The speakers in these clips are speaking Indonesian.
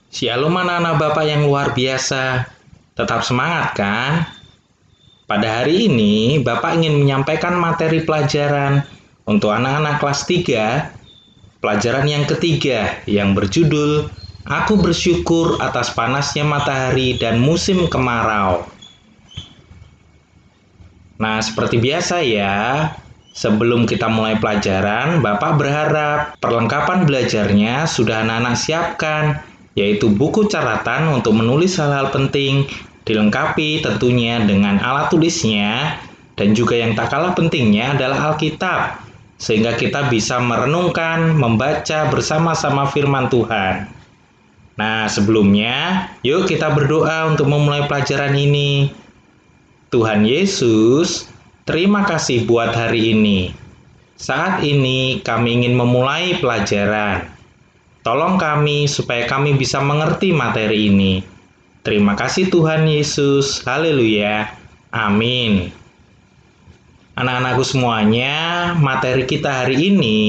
Shalom anak-anak Bapak yang luar biasa. Tetap semangat kan? Pada hari ini Bapak ingin menyampaikan materi pelajaran untuk anak-anak kelas 3, pelajaran yang ketiga yang berjudul Aku bersyukur atas panasnya matahari dan musim kemarau. Nah, seperti biasa ya, sebelum kita mulai pelajaran, Bapak berharap perlengkapan belajarnya sudah anak-anak siapkan, yaitu buku catatan untuk menulis hal-hal penting, dilengkapi tentunya dengan alat tulisnya, dan juga yang tak kalah pentingnya adalah Alkitab, sehingga kita bisa merenungkan, membaca bersama-sama firman Tuhan. Nah, sebelumnya, yuk kita berdoa untuk memulai pelajaran ini. Tuhan Yesus, terima kasih buat hari ini. Saat ini kami ingin memulai pelajaran. Tolong kami supaya kami bisa mengerti materi ini. Terima kasih Tuhan Yesus. Haleluya. Amin. Anak-anakku semuanya, materi kita hari ini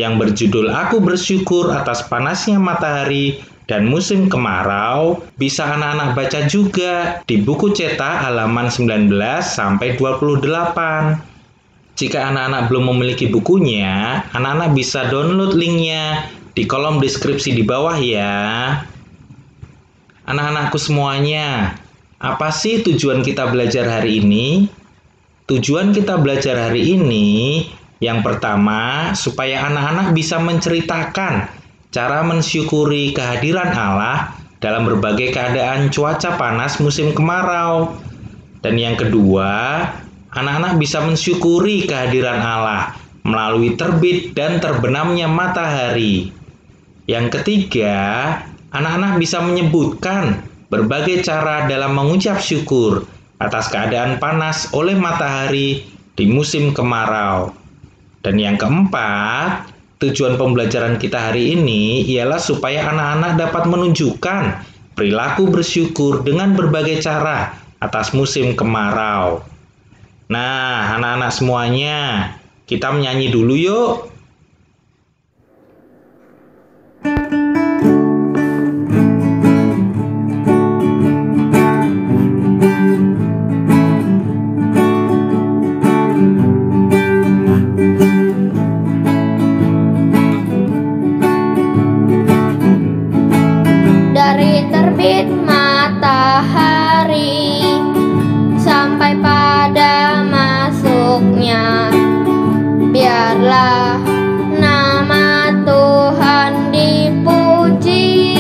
yang berjudul Aku bersyukur atas panasnya matahari dan musim kemarau bisa anak-anak baca juga di buku cetak halaman 19 sampai 28. Jika anak-anak belum memiliki bukunya, anak-anak bisa download linknya di kolom deskripsi di bawah ya. Anak-anakku semuanya, apa sih tujuan kita belajar hari ini? Tujuan kita belajar hari ini yang pertama, supaya anak-anak bisa menceritakan cara mensyukuri kehadiran Allah dalam berbagai keadaan cuaca panas musim kemarau. Dan yang kedua, anak-anak bisa mensyukuri kehadiran Allah melalui terbit dan terbenamnya matahari. Yang ketiga, anak-anak bisa menyebutkan berbagai cara dalam mengucap syukur atas keadaan panas oleh matahari di musim kemarau. Dan yang keempat, tujuan pembelajaran kita hari ini ialah supaya anak-anak dapat menunjukkan perilaku bersyukur dengan berbagai cara atas musim kemarau. Nah, anak-anak semuanya, kita menyanyi dulu yuk. Dari terbit matahari sampai pada masuknya, biarlah nama Tuhan dipuji.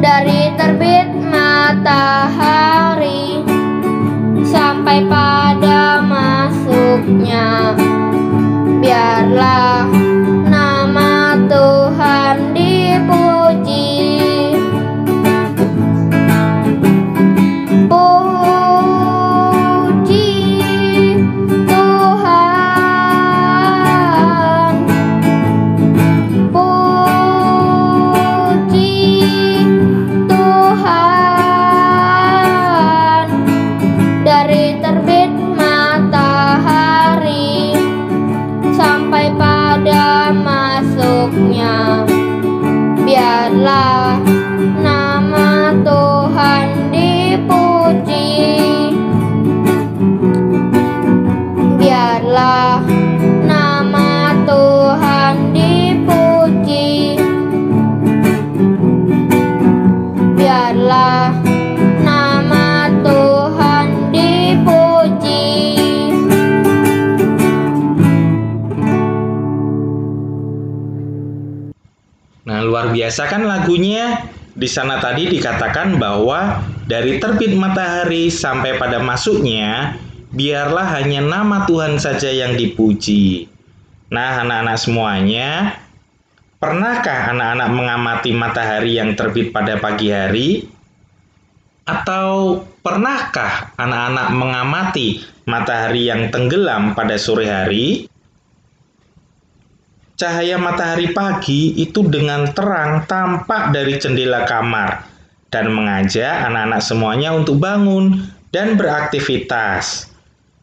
Dari terbit matahari sampai pada masuknya, biarlah nama Tuhan dipuji. Puji Tuhan, puji Tuhan. Dari terbit matahari sampai pada masuknya, biarlah nama Tuhan dipuji. Biarlah nama Tuhan dipuji. Biarlah nama Tuhan dipuji. Nah, luar biasa kan lagunya? Di sana tadi dikatakan bahwa dari terbit matahari sampai pada masuknya, biarlah hanya nama Tuhan saja yang dipuji. Nah, anak-anak semuanya, pernahkah anak-anak mengamati matahari yang terbit pada pagi hari? Atau pernahkah anak-anak mengamati matahari yang tenggelam pada sore hari? Cahaya matahari pagi itu dengan terang tampak dari jendela kamar dan mengajak anak-anak semuanya untuk bangun dan beraktivitas.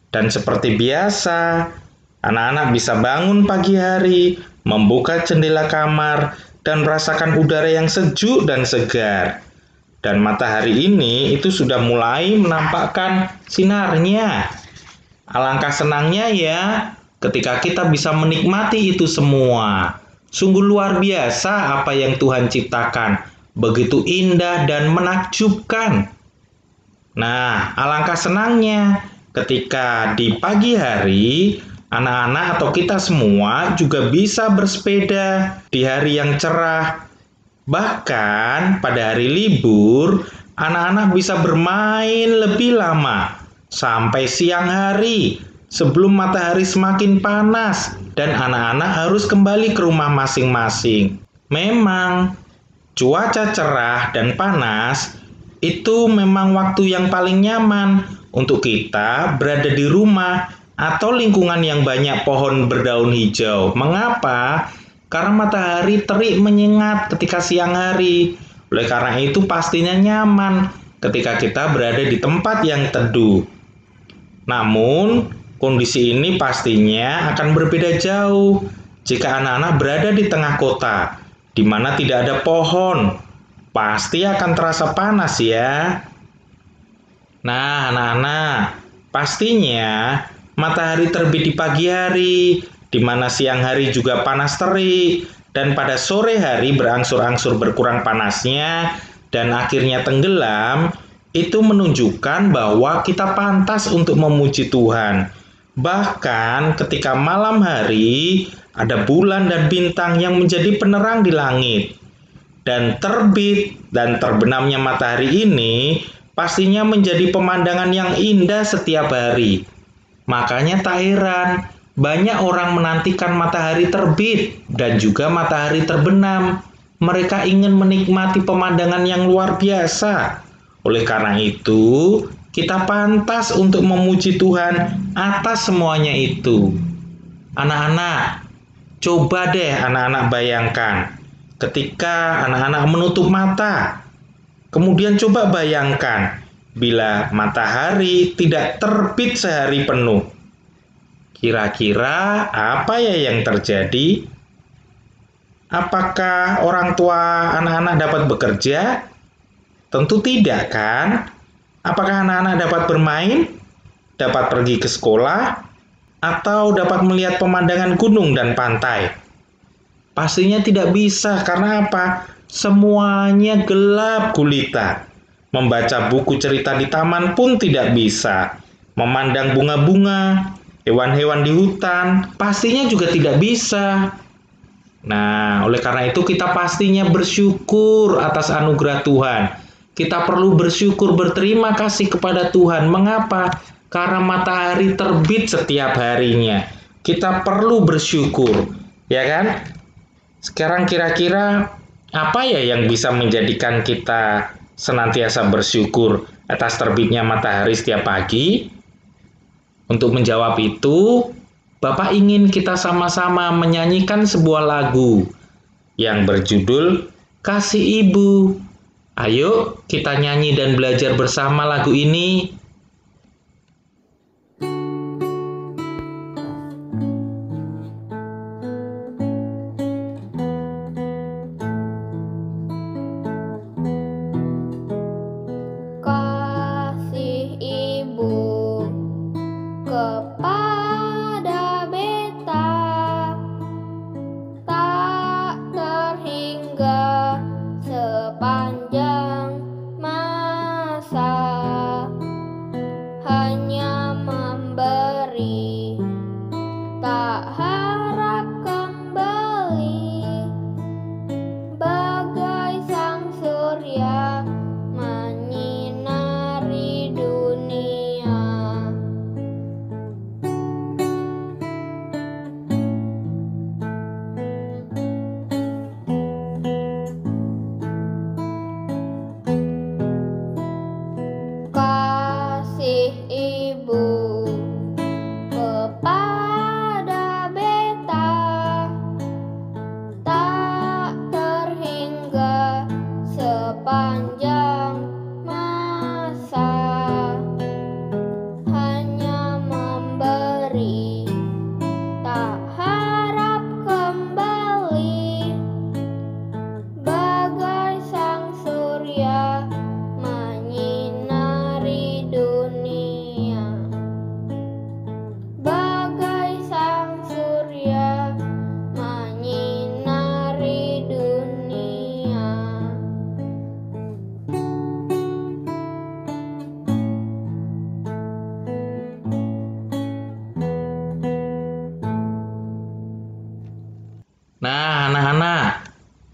Dan seperti biasa, anak-anak bisa bangun pagi hari, membuka jendela kamar, dan merasakan udara yang sejuk dan segar. Dan matahari ini itu sudah mulai menampakkan sinarnya. Alangkah senangnya ya ketika kita bisa menikmati itu semua. Sungguh luar biasa apa yang Tuhan ciptakan. Begitu indah dan menakjubkan. Nah, alangkah senangnya ketika di pagi hari anak-anak atau kita semua juga bisa bersepeda di hari yang cerah. Bahkan pada hari libur, anak-anak bisa bermain lebih lama sampai siang hari sebelum matahari semakin panas dan anak-anak harus kembali ke rumah masing-masing. Memang cuaca cerah dan panas itu memang waktu yang paling nyaman untuk kita berada di rumah atau lingkungan yang banyak pohon berdaun hijau. Mengapa? Karena matahari terik menyengat ketika siang hari. Oleh karena itu pastinya nyaman ketika kita berada di tempat yang teduh. Namun, kondisi ini pastinya akan berbeda jauh jika anak-anak berada di tengah kota, di mana tidak ada pohon. Pasti akan terasa panas ya. Nah, anak-anak, pastinya matahari terbit di pagi hari, di mana siang hari juga panas terik, dan pada sore hari berangsur-angsur berkurang panasnya, dan akhirnya tenggelam, itu menunjukkan bahwa kita pantas untuk memuji Tuhan. Bahkan ketika malam hari, ada bulan dan bintang yang menjadi penerang di langit. Dan terbit dan terbenamnya matahari ini pastinya menjadi pemandangan yang indah setiap hari. Makanya tak heran, banyak orang menantikan matahari terbit dan juga matahari terbenam. Mereka ingin menikmati pemandangan yang luar biasa. Oleh karena itu, kita pantas untuk memuji Tuhan atas semuanya itu. Anak-anak, coba deh anak-anak bayangkan. Ketika anak-anak menutup mata, kemudian coba bayangkan bila matahari tidak terbit sehari penuh. Kira-kira apa ya yang terjadi? Apakah orang tua anak-anak dapat bekerja? Tentu tidak kan? Apakah anak-anak dapat bermain? Dapat pergi ke sekolah? Atau dapat melihat pemandangan gunung dan pantai? Pastinya tidak bisa, karena apa? Semuanya gelap gulita. Membaca buku cerita di taman pun tidak bisa. Memandang bunga-bunga, hewan-hewan di hutan, pastinya juga tidak bisa. Nah, oleh karena itu kita pastinya bersyukur atas anugerah Tuhan. Kita perlu bersyukur, berterima kasih kepada Tuhan. Mengapa? Karena matahari terbit setiap harinya. Kita perlu bersyukur, ya kan? Sekarang kira-kira apa ya yang bisa menjadikan kita senantiasa bersyukur atas terbitnya matahari setiap pagi? Untuk menjawab itu, Bapak ingin kita sama-sama menyanyikan sebuah lagu yang berjudul Kasih Ibu. Ayo kita nyanyi dan belajar bersama lagu ini. Kasih Ibu kepada beta tak terhingga sepanjang masa.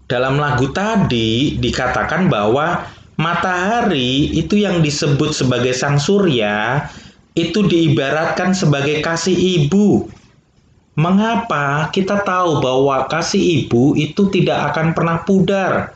Dalam lagu tadi dikatakan bahwa matahari itu yang disebut sebagai sang surya itu diibaratkan sebagai kasih ibu. Mengapa kita tahu bahwa kasih ibu itu tidak akan pernah pudar?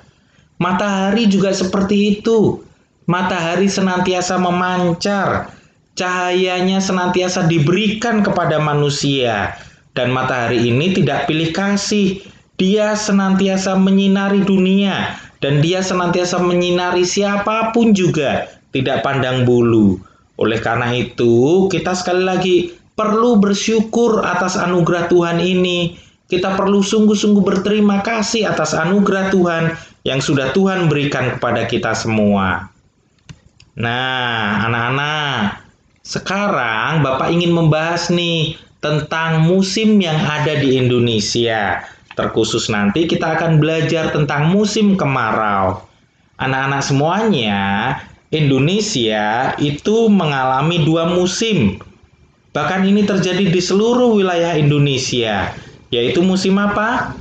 Matahari juga seperti itu. Matahari senantiasa memancar, cahayanya senantiasa diberikan kepada manusia. Dan matahari ini tidak pilih kasih. Dia senantiasa menyinari dunia dan dia senantiasa menyinari siapapun juga, tidak pandang bulu. Oleh karena itu, kita sekali lagi perlu bersyukur atas anugerah Tuhan ini. Kita perlu sungguh-sungguh berterima kasih atas anugerah Tuhan yang sudah Tuhan berikan kepada kita semua. Nah, anak-anak, sekarang Bapak ingin membahas nih tentang musim yang ada di Indonesia. Terkhusus nanti kita akan belajar tentang musim kemarau. Anak-anak semuanya, Indonesia itu mengalami 2 musim. Bahkan ini terjadi di seluruh wilayah Indonesia. Yaitu musim apa?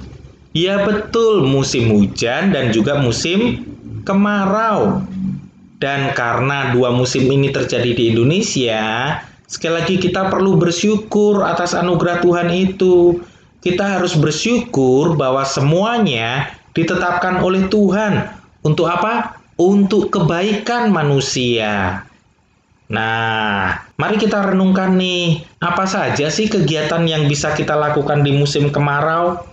Ya betul, musim hujan dan juga musim kemarau. Dan karena 2 musim ini terjadi di Indonesia, sekali lagi kita perlu bersyukur atas anugerah Tuhan itu. Kita harus bersyukur bahwa semuanya ditetapkan oleh Tuhan. Untuk apa? Untuk kebaikan manusia. Nah, mari kita renungkan nih, apa saja sih kegiatan yang bisa kita lakukan di musim kemarau?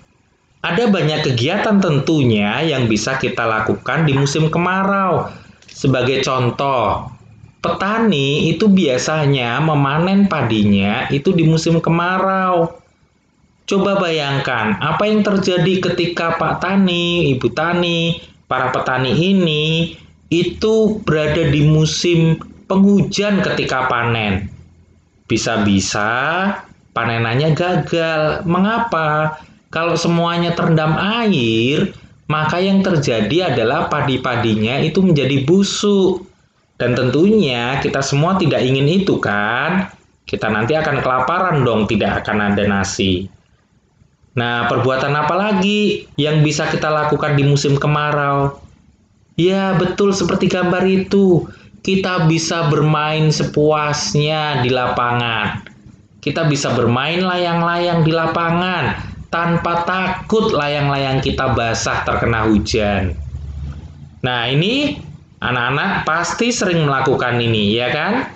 Ada banyak kegiatan tentunya yang bisa kita lakukan di musim kemarau. Sebagai contoh, petani itu biasanya memanen padinya itu di musim kemarau. Coba bayangkan apa yang terjadi ketika Pak Tani, Ibu Tani, para petani ini itu berada di musim penghujan ketika panen. Bisa-bisa panenannya gagal. Mengapa? Kalau semuanya terendam air, maka yang terjadi adalah padi-padinya itu menjadi busuk. Dan tentunya kita semua tidak ingin itu kan? Kita nanti akan kelaparan dong, tidak akan ada nasi. Nah, perbuatan apa lagi yang bisa kita lakukan di musim kemarau? Ya, betul seperti gambar itu. Kita bisa bermain sepuasnya di lapangan. Kita bisa bermain layang-layang di lapangan tanpa takut layang-layang kita basah terkena hujan. Nah, ini anak-anak pasti sering melakukan ini, ya kan?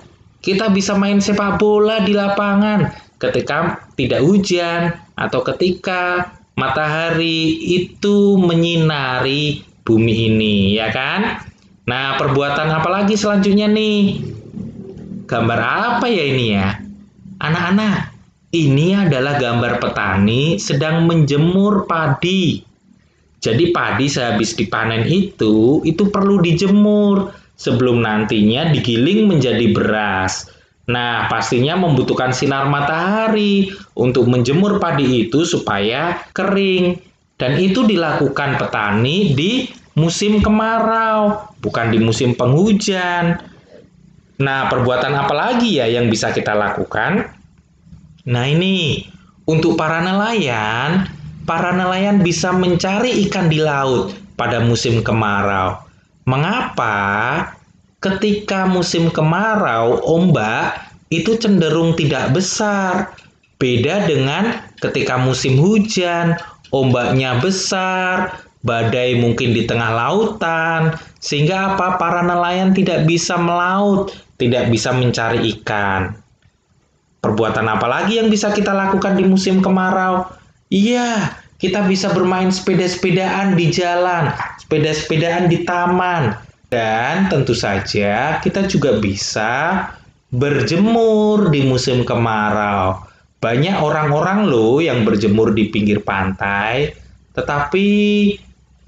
Kita bisa main sepak bola di lapangan ketika tidak hujan atau ketika matahari itu menyinari bumi ini, ya kan? Nah, perbuatan apa lagi selanjutnya nih? Gambar apa ya ini ya? Anak-anak, ini adalah gambar petani sedang menjemur padi. Jadi padi sehabis dipanen itu perlu dijemur sebelum nantinya digiling menjadi beras. Nah, pastinya membutuhkan sinar matahari untuk menjemur padi itu supaya kering. Dan itu dilakukan petani di musim kemarau, bukan di musim penghujan. Nah, perbuatan apa lagi ya yang bisa kita lakukan? Nah, ini untuk para nelayan bisa mencari ikan di laut pada musim kemarau. Mengapa? Ketika musim kemarau, ombak itu cenderung tidak besar. Beda dengan ketika musim hujan, ombaknya besar, badai mungkin di tengah lautan, sehingga apa? Para nelayan tidak bisa melaut, tidak bisa mencari ikan. Perbuatan apa lagi yang bisa kita lakukan di musim kemarau? Iya, kita bisa bermain sepeda-sepedaan di jalan, sepeda-sepedaan di taman. Dan tentu saja kita juga bisa berjemur di musim kemarau. Banyak orang-orang loh yang berjemur di pinggir pantai, tetapi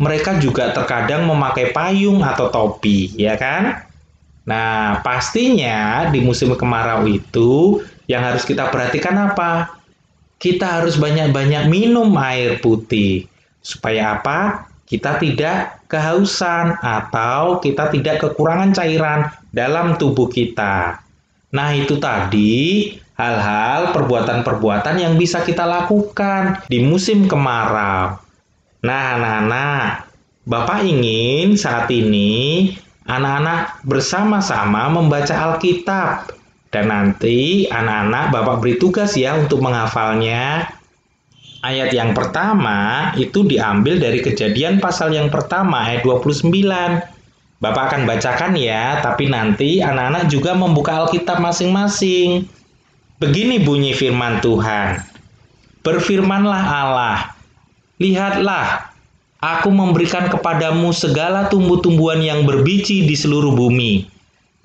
mereka juga terkadang memakai payung atau topi, ya kan? Nah, pastinya di musim kemarau itu yang harus kita perhatikan apa? Kita harus banyak-banyak minum air putih. Supaya apa? Kita tidak kehausan atau kita tidak kekurangan cairan dalam tubuh kita. Nah, itu tadi hal-hal perbuatan-perbuatan yang bisa kita lakukan di musim kemarau. Nah, anak-anak, Bapak ingin saat ini anak-anak bersama-sama membaca Alkitab. Dan nanti anak-anak Bapak beri tugas ya untuk menghafalnya. Ayat yang pertama itu diambil dari Kejadian pasal yang pertama ayat 29. Bapak akan bacakan ya, tapi nanti anak-anak juga membuka Alkitab masing-masing. Begini bunyi firman Tuhan. Berfirmanlah Allah, lihatlah, aku memberikan kepadamu segala tumbuh-tumbuhan yang berbiji di seluruh bumi,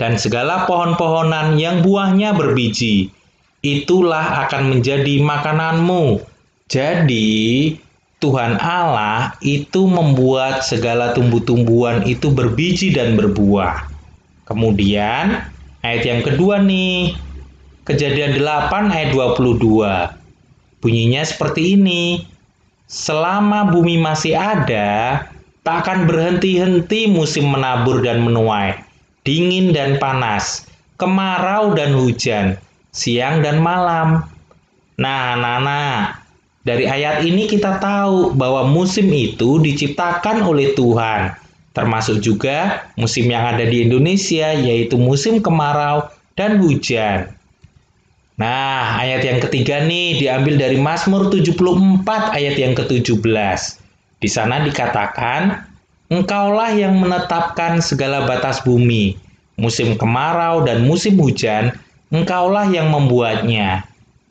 dan segala pohon-pohonan yang buahnya berbiji. Itulah akan menjadi makananmu. Jadi, Tuhan Allah itu membuat segala tumbuh-tumbuhan itu berbiji dan berbuah. Kemudian, ayat yang kedua nih, Kejadian 8 ayat 22. Bunyinya seperti ini. Selama bumi masih ada, tak akan berhenti-henti musim menabur dan menuai, dingin dan panas, kemarau dan hujan, siang dan malam. Nah, anak-anak, dari ayat ini kita tahu bahwa musim itu diciptakan oleh Tuhan, termasuk juga musim yang ada di Indonesia, yaitu musim kemarau dan hujan. Nah, ayat yang ketiga nih diambil dari Mazmur 74 ayat yang ke-17. Di sana dikatakan, Engkaulah yang menetapkan segala batas bumi, musim kemarau dan musim hujan, Engkaulah yang membuatnya.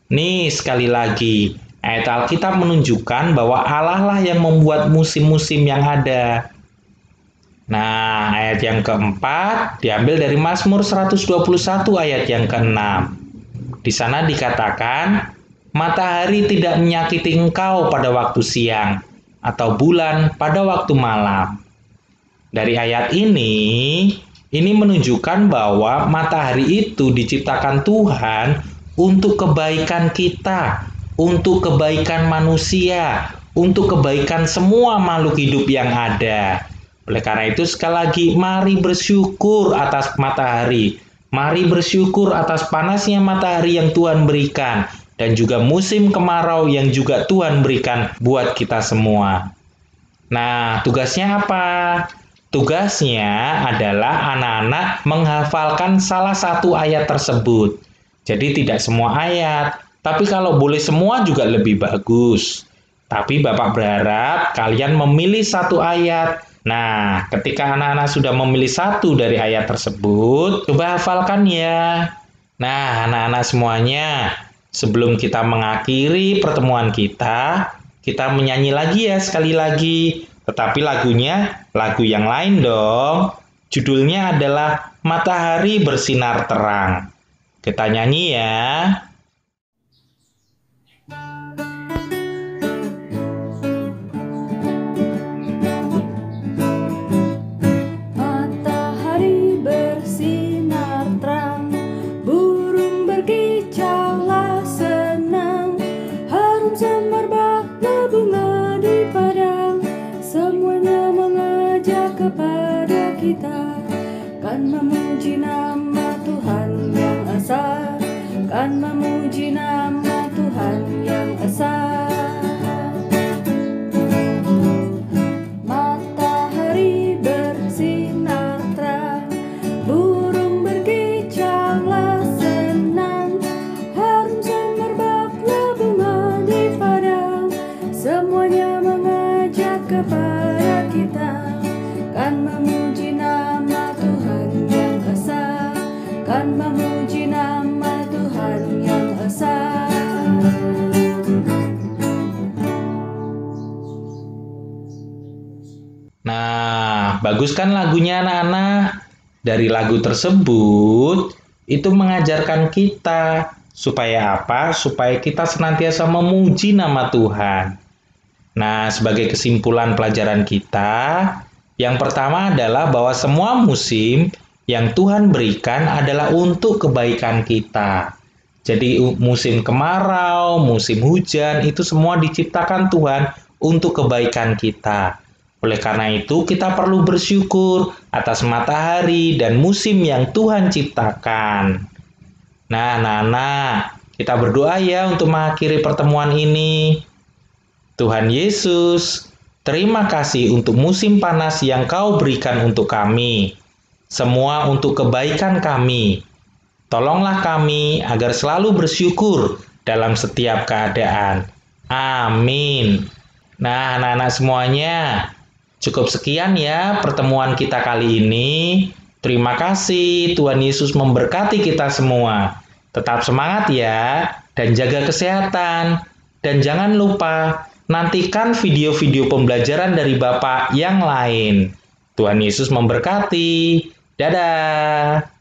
Nih, sekali lagi, ayat Alkitab menunjukkan bahwa Allah lah yang membuat musim-musim yang ada. Nah, ayat yang keempat diambil dari Mazmur 121 ayat yang ke-6. Di sana dikatakan, matahari tidak menyakiti engkau pada waktu siang, atau bulan pada waktu malam. Dari ayat ini menunjukkan bahwa matahari itu diciptakan Tuhan untuk kebaikan kita, untuk kebaikan manusia, untuk kebaikan semua makhluk hidup yang ada. Oleh karena itu, sekali lagi, mari bersyukur atas matahari. Mari bersyukur atas panasnya matahari yang Tuhan berikan, dan juga musim kemarau yang juga Tuhan berikan buat kita semua. Nah, tugasnya apa? Tugasnya adalah anak-anak menghafalkan salah satu ayat tersebut. Jadi tidak semua ayat, tapi kalau boleh semua juga lebih bagus. Tapi Bapak berharap kalian memilih satu ayat. Nah, ketika anak-anak sudah memilih satu dari ayat tersebut, coba hafalkan ya. Nah, anak-anak semuanya, sebelum kita mengakhiri pertemuan kita menyanyi lagi ya sekali lagi. Tetapi lagunya, lagu yang lain dong. Judulnya adalah Matahari Bersinar Terang. Kita nyanyi ya. Kan memuji nama Tuhan yang esa, kan memuji nama Tuhan yang esa. Matahari bersinar terang, burung berkicaulah senang, harum semerbaklah bunga di padang, semuanya mengajak kepada kita, kan memuji nama Tuhan yang esa, kan memuji nama Tuhan yang esa. Nah, bagus kan lagunya anak-anak? Dari lagu tersebut, itu mengajarkan kita supaya apa? Supaya kita senantiasa memuji nama Tuhan. Nah, sebagai kesimpulan pelajaran kita, yang pertama adalah bahwa semua musim yang Tuhan berikan adalah untuk kebaikan kita. Jadi musim kemarau, musim hujan, itu semua diciptakan Tuhan untuk kebaikan kita. Oleh karena itu, kita perlu bersyukur atas matahari dan musim yang Tuhan ciptakan. Nah, anak-anak, kita berdoa ya untuk mengakhiri pertemuan ini. Tuhan Yesus, Terima kasih untuk musim panas yang Kau berikan untuk kami. Semua untuk kebaikan kami. Tolonglah kami agar selalu bersyukur dalam setiap keadaan. Amin. Nah, anak-anak semuanya, cukup sekian ya pertemuan kita kali ini. Terima kasih, Tuhan Yesus memberkati kita semua. Tetap semangat ya, dan jaga kesehatan. Dan jangan lupa, nantikan video-video pembelajaran dari Bapak yang lain. Tuhan Yesus memberkati. Dadah.